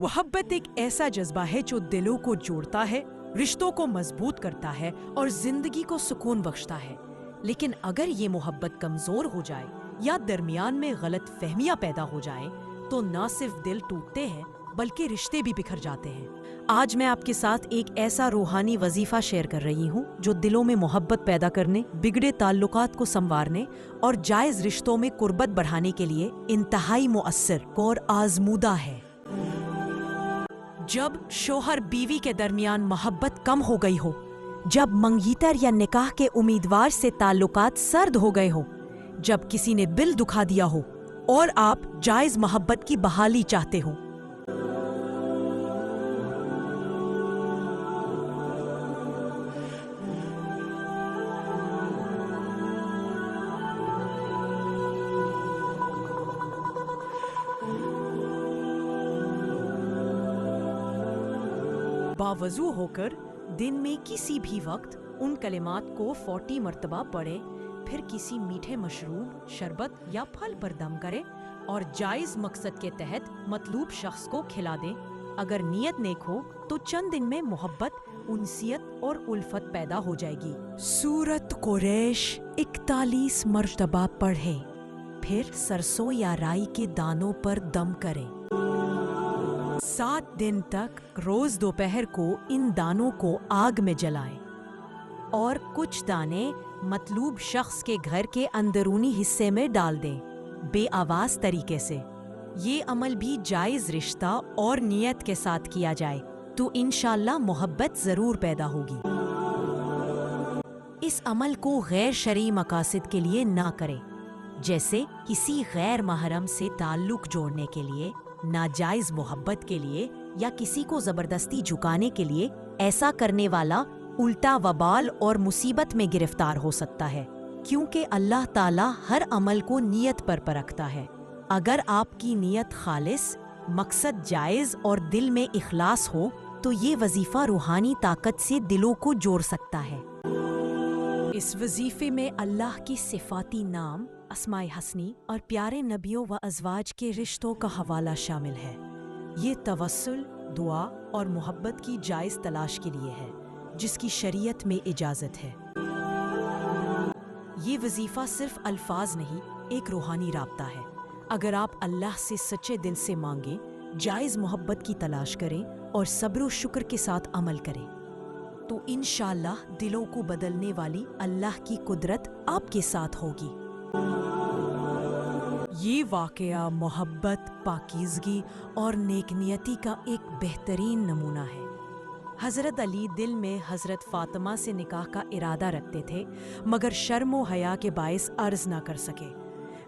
محبت ایک ایسا جذبہ ہے جو دلوں کو جوڑتا ہے، رشتوں کو مضبوط کرتا ہے اور زندگی کو سکون بخشتا ہے۔ لیکن اگر یہ محبت کمزور ہو جائے یا درمیان میں غلط فہمیاں پیدا ہو جائیں تو نہ صرف دل ٹوٹتے ہیں بلکہ رشتے بھی بکھر جاتے ہیں۔ آج میں آپ کے ساتھ ایک ایسا روحانی وظیفہ شیئر کر رہی ہوں جو دلوں میں محبت پیدا کرنے، بگڑے تعلقات کو سنوارنے اور جائز رشتوں میں قربت بڑھانے کے لیے انتہائی مؤثر اور آزمودہ ہے۔ جب شوہر بیوی کے درمیان محبت کم ہو گئی ہو، جب منگیتر یا نکاح کے امیدوار سے تعلقات سرد ہو گئے ہو، جب کسی نے دل دکھا دیا ہو اور آپ جائز محبت کی بحالی چاہتے ہو، باوضو ہو کر دن میں کسی بھی وقت ان کلمات کو 40 مرتبہ پڑھیں، پھر کسی میٹھے مشروب، شربت یا پھل پر دم کریں اور جائز مقصد کے تحت مطلوب شخص کو کھلا دیں۔ اگر نیت نیک ہو تو چند دن میں محبت، انسیت اور الفت پیدا ہو جائے گی۔ سورۃ قریش 41 مرتبہ پڑھیں، پھر سرسوں یا رائی کے دانوں پر دم کریں۔ 7 دن تک روز دوپہر کو ان دانوں کو آگ میں جلائیں اور کچھ دانے مطلوب شخص کے گھر کے اندرونی حصے میں ڈال دیں، بے آواز طریقے سے۔ یہ عمل بھی جائز رشتہ اور نیت کے ساتھ کیا جائے تو انشاءاللہ محبت ضرور پیدا ہوگی۔ اس عمل کو غیر شرعی مقاصد کے لیے نہ کریں، جیسے کسی غیر محرم سے تعلق جوڑنے کے لیے، ناجائز محبت کے لیے یا کسی کو زبردستی جھکانے کے لیے۔ ایسا کرنے والا الٹا وبال اور مصیبت میں گرفتار ہو سکتا ہے، کیونکہ اللہ تعالیٰ ہر عمل کو نیت پر پرکھتا ہے۔ اگر آپ کی نیت خالص، مقصد جائز اور دل میں اخلاص ہو تو یہ وظیفہ روحانی طاقت سے دلوں کو جوڑ سکتا ہے۔ اس وظیفے میں اللہ کی صفاتی نام، اسماء حسنی اور پیارے نبیوں و ازواج کے رشتوں کا حوالہ شامل ہے۔ یہ توسل، دعا اور محبت کی جائز تلاش کے لیے ہے، جس کی شریعت میں اجازت ہے۔ یہ وظیفہ صرف الفاظ نہیں، ایک روحانی رابطہ ہے۔ اگر آپ اللہ سے سچے دل سے مانگیں، جائز محبت کی تلاش کریں اور صبر و شکر کے ساتھ عمل کریں تو انشاءاللہ دلوں کو بدلنے والی اللہ کی قدرت آپ کے ساتھ ہوگی۔ یہ واقعہ محبت، پاکیزگی اور نیک نیتی کا ایک بہترین نمونہ ہے۔ حضرت علی دل میں حضرت فاطمہ سے نکاح کا ارادہ رکھتے تھے، مگر شرم و حیا کے باعث عرض نہ کر سکے۔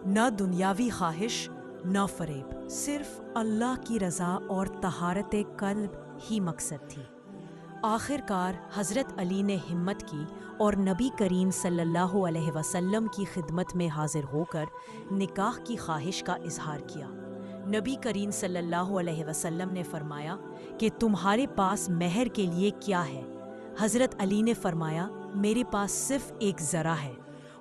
نہ دنیاوی خواہش، نہ فریب، صرف اللہ کی رضا اور طہارت قلب ہی مقصد تھی۔ آخر کار حضرت علی نے ہمت کی اور نبی کریم صلی اللہ علیہ وسلم کی خدمت میں حاضر ہو کر نکاح کی خواہش کا اظہار کیا۔ نبی کریم صلی اللہ علیہ وسلم نے فرمایا کہ تمہارے پاس مہر کے لیے کیا ہے؟ حضرت علی نے فرمایا، میرے پاس صرف ایک ذرہ ہے،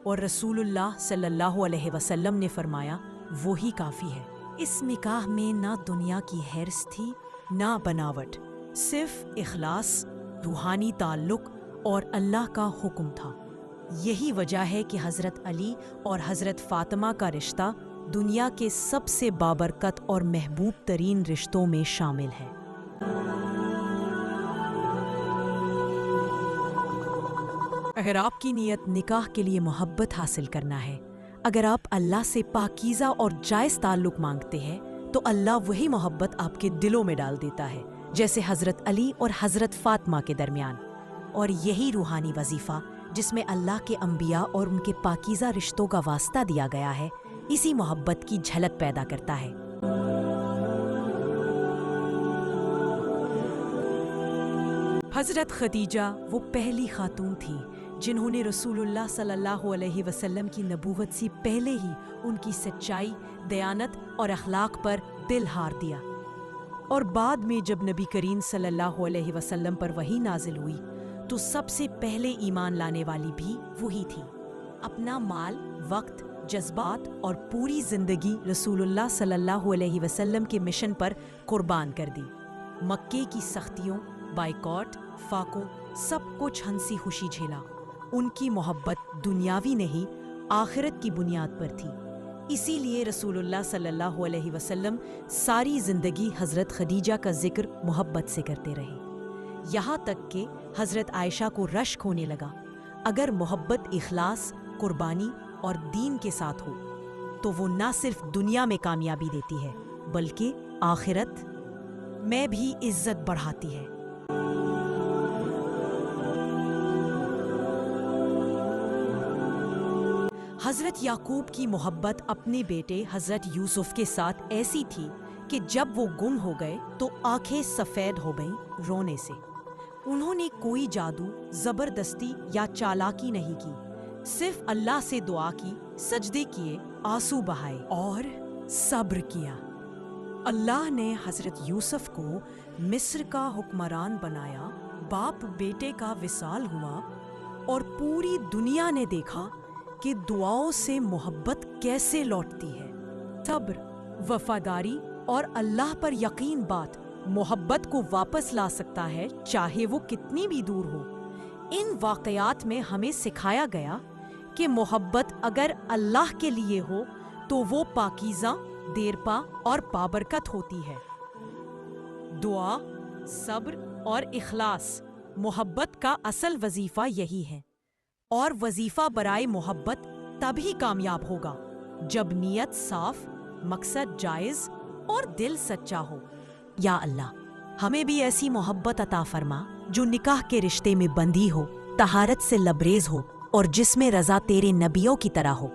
اور رسول اللہ صلی اللہ علیہ وسلم نے فرمایا، وہی کافی ہے۔ اس نکاح میں نہ دنیا کی حرص تھی، نہ بناوٹ، صرف اخلاص، روحانی تعلق اور اللہ کا حکم تھا۔ یہی وجہ ہے کہ حضرت علی اور حضرت فاطمہ کا رشتہ دنیا کے سب سے بابرکت اور محبوب ترین رشتوں میں شامل ہے۔ اگر آپ کی نیت نکاح کے لیے محبت حاصل کرنا ہے، اگر آپ اللہ سے پاکیزہ اور جائز تعلق مانگتے ہیں تو اللہ وہی محبت آپ کے دلوں میں ڈال دیتا ہے، جیسے حضرت علی اور حضرت فاطمہ کے درمیان۔ اور یہی روحانی وظیفہ جس میں اللہ کے انبیاء اور ان کے پاکیزہ رشتوں کا واسطہ دیا گیا ہے، اسی محبت کی جھلک پیدا کرتا ہے۔ حضرت خدیجہ وہ پہلی خاتون تھی جنہوں نے رسول اللہ صلی اللہ علیہ وسلم کی نبوت سے پہلے ہی ان کی سچائی، دیانت اور اخلاق پر دل ہار دیا، اور بعد میں جب نبی کریم صلی اللہ علیہ وسلم پر وحی نازل ہوئی تو سب سے پہلے ایمان لانے والی بھی وہی تھی۔ اپنا مال، وقت، جذبات اور پوری زندگی رسول اللہ صلی اللہ علیہ وسلم کے مشن پر قربان کر دی۔ مکے کی سختیوں، بائیکاٹ، فاقوں، سب کچھ ہنسی خوشی جھیلا۔ ان کی محبت دنیاوی نہیں، آخرت کی بنیاد پر تھی۔ اسی لیے رسول اللہ صلی اللہ علیہ وسلم ساری زندگی حضرت خدیجہ کا ذکر محبت سے کرتے رہے، یہاں تک کہ حضرت عائشہ کو رشک ہونے لگا۔ اگر محبت اخلاص، قربانی اور دین کے ساتھ ہو تو وہ نہ صرف دنیا میں کامیابی دیتی ہے بلکہ آخرت میں بھی عزت بڑھاتی ہے۔ حضرت یعقوب کی محبت اپنے بیٹے حضرت یوسف کے ساتھ ایسی تھی کہ جب وہ گم ہو گئے تو آنکھیں سفید ہو گئیں رونے سے۔ انہوں نے کوئی جادو، زبردستی یا چالاکی نہیں کی، صرف اللہ سے دعا کی، سجدے کیے، آنسو بہائے اور صبر کیا۔ اللہ نے حضرت یوسف کو مصر کا حکمران بنایا، باپ بیٹے کا وصال ہوا اور پوری دنیا نے دیکھا کہ دعاؤں سے محبت کیسے لوٹتی ہے۔ صبر، وفاداری اور اللہ پر یقین بات محبت کو واپس لا سکتا ہے، چاہے وہ کتنی بھی دور ہو۔ ان واقعات میں ہمیں سکھایا گیا کہ محبت اگر اللہ کے لیے ہو تو وہ پاکیزہ، دیرپا اور بابرکت ہوتی ہے۔ دعا، صبر اور اخلاص محبت کا اصل وظیفہ یہی ہے، اور وظیفہ برائے محبت تبھی کامیاب ہوگا جب نیت صاف، مقصد جائز اور دل سچا ہو۔ یا اللہ، ہمیں بھی ایسی محبت عطا فرما جو نکاح کے رشتے میں بندھی ہو، طہارت سے لبریز ہو اور جس میں رضا تیرے نبیوں کی طرح ہو۔